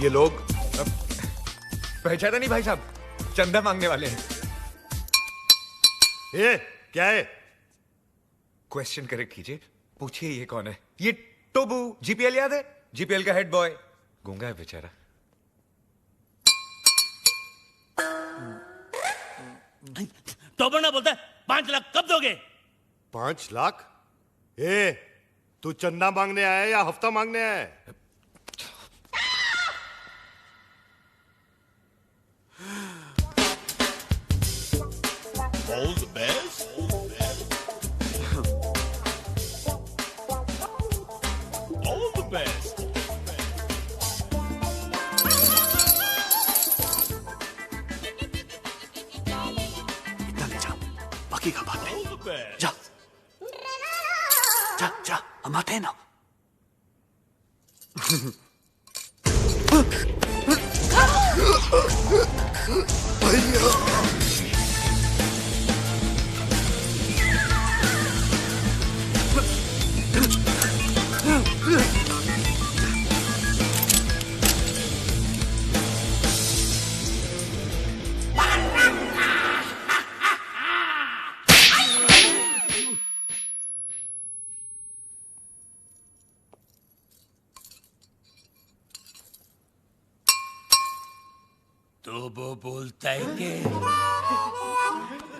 ये लोग पहचाना नहीं भाई साहब, चंदा मांगने वाले हैं। ये क्या है? क्वेश्चन करेक्ट कीजिए, पूछिए ये कौन है? ये टोबू, जीपीएल याद है? जीपीएल का हेड बॉय, गूंगा है बेचारा। टोबू ना बोलता है 5 लाख कब दोगे? 5 लाख? ए, तू चंदा मांगने आया है या हफ्ता मांगने आया है? All the best. All the best. इतना ले जा, बाकी का बात All the best. जा जा जा, हम आते हैं ना। तो वो बोलता है कि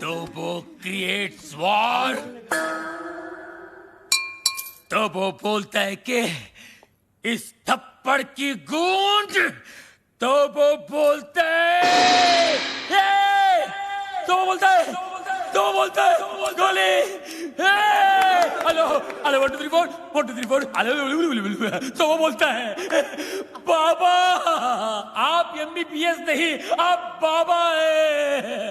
तो वो क्रिएट्स वॉर। तो वो बोलता है कि इस थप्पड़ की गूंज। तो वो बोलता है तो वो बोलता है गोली। Hello hello 1 2 3 4 1 2 3 4 hello. तो वो बोलता है बाबा आप एमबीबीएस नहीं, आप बाबा है।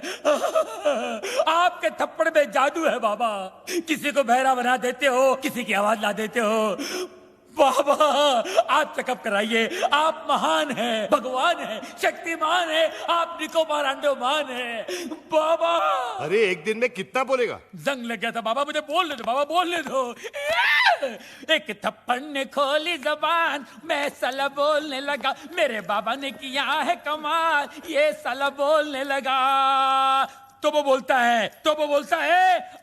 आपके थप्पड़ में जादू है बाबा। किसी को बहरा बना देते हो, किसी की आवाज ला देते हो। बाबा आप चेकअप कराइए, आप महान हैं, भगवान हैं, शक्तिमान हैं, आप निकोबार अंडोमान हैं बाबा। अरे एक दिन में कितना बोलेगा? जंग लग गया था बाबा, मुझे बोलने दो बाबा, बोलने दो। एक थप्पड़ ने खोली जबान, मैं साला बोलने लगा। मेरे बाबा ने किया है कमाल, ये साला बोलने लगा। तो वो बोलता है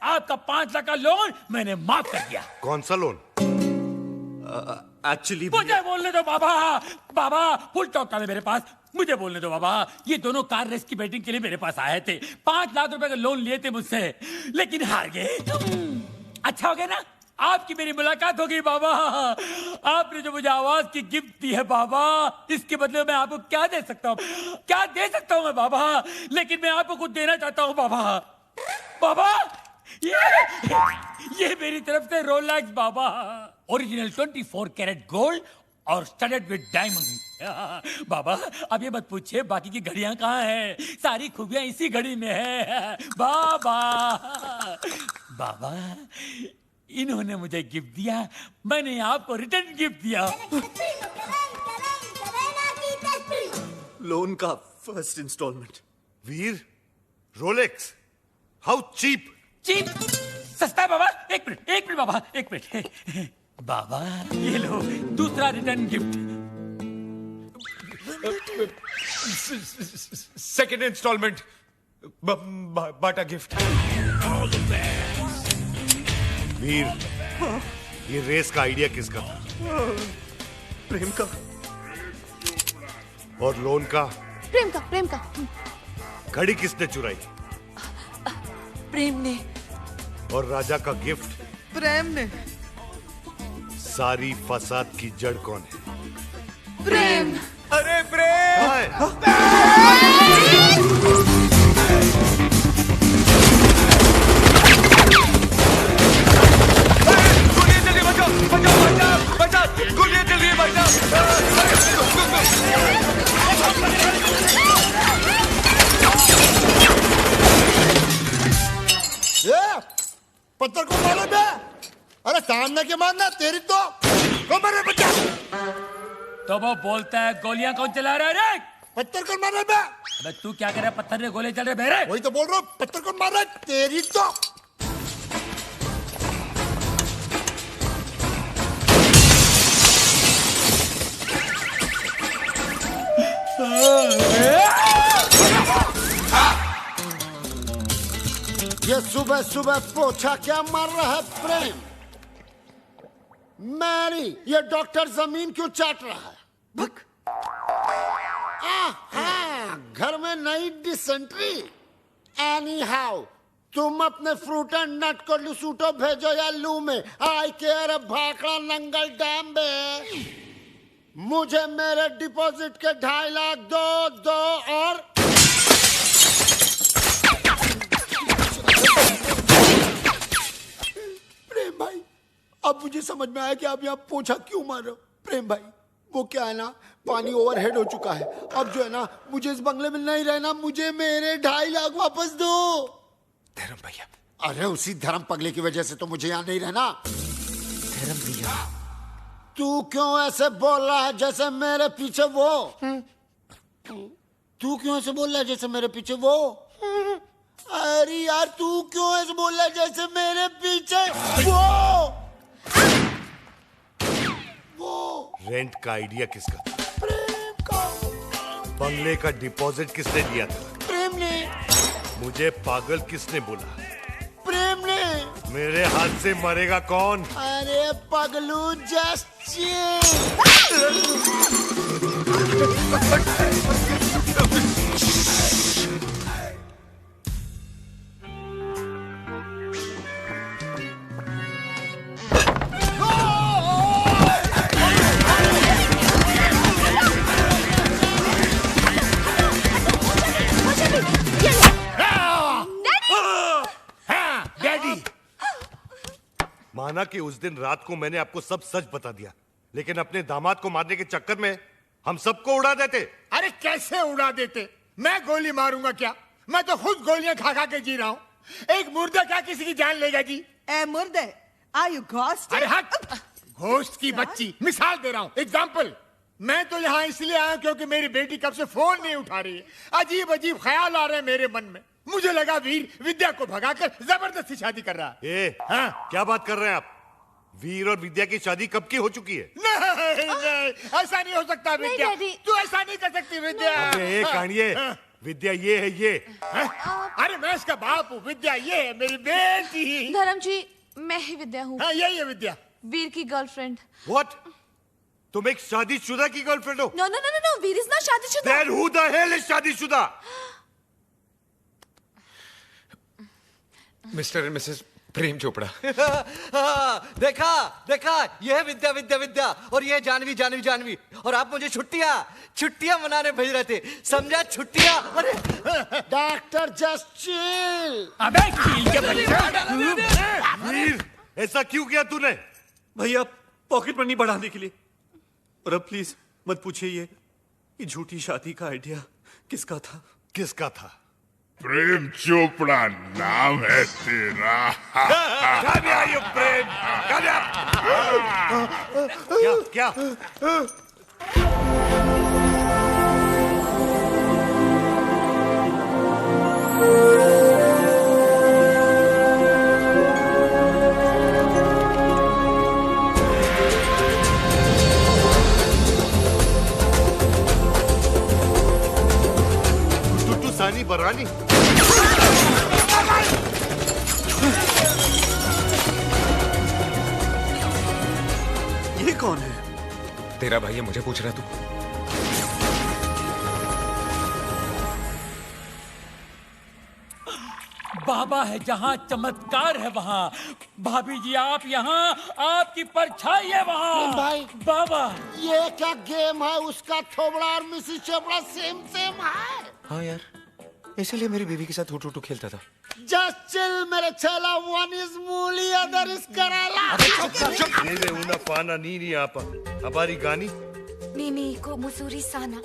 आपका 5 लाख का लोन मैंने माफ कर दिया। कौन सा लोन? एक्चुअली मुझे बोलने दो बाबा फुल टॉक था मेरे पास। मुझे बोलने दो बाबा। ये दोनों कार रेस की बैटिंग के लिए मेरे पास आए थे। 5 लाख रुपए का लोन लिए थे मुझसे, लेकिन हार गए। अच्छा हो गया ना, आपकी मेरी मुलाकात हो गई बाबा। आपने जो मुझे आवाज की गिफ्ट दी है बाबा, इसके बदले मैं आपको क्या दे सकता हूँ मैं बाबा। लेकिन मैं आपको कुछ देना चाहता हूँ बाबा। ये मेरी तरफ से रोलेक्स बाबा, ओरिजिनल 24 कैरेट गोल्ड और स्टडेड विद डायमंड। बाबा अब ये मत पूछिए बाकी की घड़ियां कहाँ हैं, सारी खूबियां इसी घड़ी में है बाबा। इन्होंने मुझे गिफ्ट दिया, मैंने आपको रिटर्न गिफ्ट दिया। लोन का first instalment. Veer, Rolex, how cheap? Cheap सस्ता है बाबा। एक मिनट बाबा, एक मिनट बाबा, ये लो दूसरा रिटर्न गिफ्ट। सेकंड इंस्टॉलमेंट, बाटा गिफ्ट। वीर, ये रेस का आइडिया किसका था? प्रेम का। और लोन का? प्रेम का। घड़ी किसने चुराई? प्रेम ने। और राजा का गिफ्ट? प्रेम ने। सारी फसाद की जड़ कौन है? प्रेम। अरे प्रेम! गोलियां चल रही, बचाओ, गोलियां चल रही है, पत्थर को मारो बे। अरे सामने के मारना तेरी तो मेरे बच्चा। तो वो बोलता है गोलियां कौन चला रहा है रे? पत्थर को मार रहा बे। अबे तू क्या कर रहा है? पत्थर ने गोले चल रहे बेरे। वही तो बोल रहा हूँ, पत्थर को मार रहा है तेरी तो। ये सुबह सुबह पोछा क्या मार रहा है प्रेम? मैरी, ये डॉक्टर जमीन क्यों चाट रहा है? भक। घर में नई डिसेंट्री। एनी हाउ, तुम अपने फ्रूट एंड नट को लुसूटो भेजो या लू में। आई केयर भाखड़ा नंगल डैम में। मुझे मेरे डिपॉजिट के 2.5 लाख दो और प्रेम भाई, अब मुझे समझ में आया कि आप यहाँ पोछा क्यों मार रहे हो। प्रेम भाई, वो क्या है ना, पानी ओवरहेड हो चुका है। अब जो है ना, मुझे इस बंगले में नहीं रहना। मुझे मेरे 2.5 लाख वापस दो। धर्म भैया। अरे उसी धर्म पगले की वजह से तो मुझे यहाँ नहीं रहना। धर्म भैया, तू क्यों ऐसे बोल रहा है जैसे मेरे पीछे वो? तू क्यों ऐसे बोल रहा है जैसे मेरे पीछे वो? अरे यार, तू क्यों ऐसे बोल रहा है जैसे मेरे पीछे वो? रेंट का आइडिया किसका था? प्रेम का। बंगले का डिपॉजिट किसने दिया था? प्रेम ने। मुझे पागल किसने बोला? प्रेम ने। मेरे हाथ से मरेगा कौन? अरे पगलू, जस्ट चिल। माना कि उस दिन रात को मैंने आपको सब सच बता दिया, लेकिन अपने दामाद को मारने के चक्कर में हम सबको उड़ा देते। अरे कैसे उड़ा देते? मैं गोली मारूंगा क्या? मैं तो खुद गोलियां खा खा के जी रहा हूँ। एक मुर्दा क्या किसी की जान लेगा जी? ए मुर्दे, आर यू घोस्ट? अरे हट, घोस्ट की बच्ची। मिसाल दे रहा हूँ, एग्जाम्पल। मैं तो यहाँ इसलिए आया क्योंकि मेरी बेटी कब से फोन नहीं उठा रही है। अजीब अजीब ख्याल आ रहे हैं मेरे मन में। मुझे लगा वीर विद्या को भगाकर जबरदस्ती शादी कर रहा है। हाँ? क्या बात कर रहे हैं आप? वीर और विद्या की शादी कब की हो चुकी है? नहीं, ऐसा नहीं हो सकता विद्या। तू ऐसा नहीं कर सकती विद्या। अरे कानिए, विद्या ये है ये। अरे मैं इसका बाप हूँ, विद्या ये है मेरी बेटी। धर्म जी, मैं ही विद्या हूँ। हाँ, यही है विद्या, वीर की गर्लफ्रेंड। What? तुम एक शादीशुदा की गर्लफ्रेंड हो? No no no no, Veer is not शादीशुदा। Then who the hell is शादीशुदा? Mr and Mrs Prem Chopra. देखा देखा, ये है विद्या विद्या विद्या, और ये है जानवी जानवी जानवी। और आप मुझे छुट्टियां मनाने भेज रहे थे, समझा? छुट्टियां। अरे डॉक्टर जस्ट चिल। अबे चील के बच्चा। वीर, ऐसा क्यों किया तूने? भैया, पॉकेट मनी बढ़ाने के लिए। और अब प्लीज मत पूछिए ये झूठी शादी का आइडिया किसका था? किसका था? प्रेम चोपड़ा नाम है तेरा। ये प्रेम क्या? टुटू सानी बरानी। ये कौन है? तेरा भाई है, मुझे पूछ रहा तू? बाबा है जहाँ चमत्कार है वहाँ। भाभी जी आप यहाँ, आपकी परछाई है वहाँ। भाई, बाबा, ये क्या गेम है? उसका थोबड़ा और मिसिस चोपड़ा सेम सेम है। हाँ यार, इसीलिए मेरी बीवी के साथ हुटू खेलता था। जस्ट चिल मेरे छेला, one is मूली, other is कराला। Deve una pana nini apa. Habari gani? Mimi iko mzuri sana.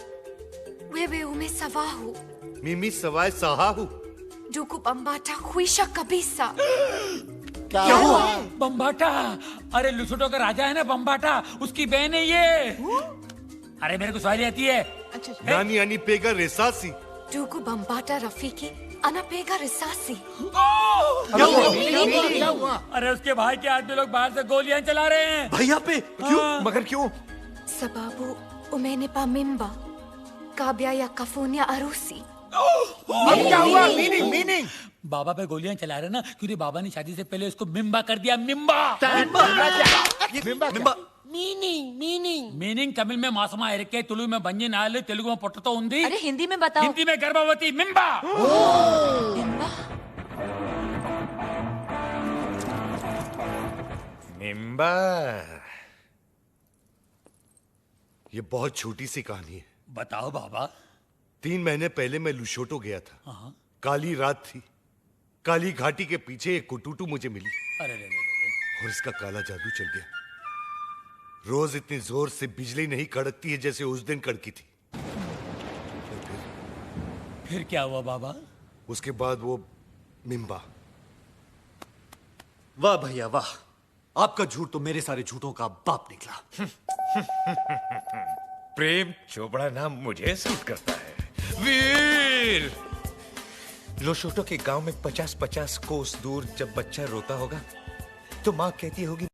Wewe umesahau. Mimi sawai sahahu. Ndugu Bambata huisha kabisa. क्या हुआ? बम्बाटा। अरे लुसुटो का राजा है ना बम्बाटा, उसकी बहन है ये। अरे मेरे को सवाल आती है। Nani ani pega resasi. Ndugu Bambata Rafiki anapega risasi. क्या हुआ? अरे उसके भाई के आदमी लोग बाहर से गोलियां चला रहे हैं। भैया पे? क्यों? मगर क्यों? Sababu umenipa mimba kabla ya kufanya harusi. अब क्या हुआ? मीनिंग मीनिंग बाबा पे गोलियां चला रहे ना, क्योंकि बाबा ने शादी से पहले उसको मिम्बा कर दिया। मिम्बा मीनिंग मीनिंग मीनिंग तमिल में मासमा इरके, तुलु में बंजी नाल, तेलुगु में पुट्टतो उंदी, अरे हिंदी में बताओ। हिंदी में गर्भवती। मिम्बा। मिम्बा? मिम्बा। ये बहुत छोटी सी कहानी है। बताओ बाबा। 3 महीने पहले मैं लुशोटो गया था। काली रात थी। काली घाटी के पीछे एक कुटुटू मुझे मिली अरे रे रे। और इसका काला जादू चल गया। रोज इतनी जोर से बिजली नहीं कड़कती है जैसे उस दिन कड़की थी। फिर क्या हुआ बाबा? उसके बाद वो मिम्बा। वाह भैया वाह, आपका झूठ तो मेरे सारे झूठों का बाप निकला। प्रेम चोपड़ा नाम मुझे सूट करता है। वीर लोशोटो के गांव में 50-50 कोस दूर जब बच्चा रोता होगा तो माँ कहती होगी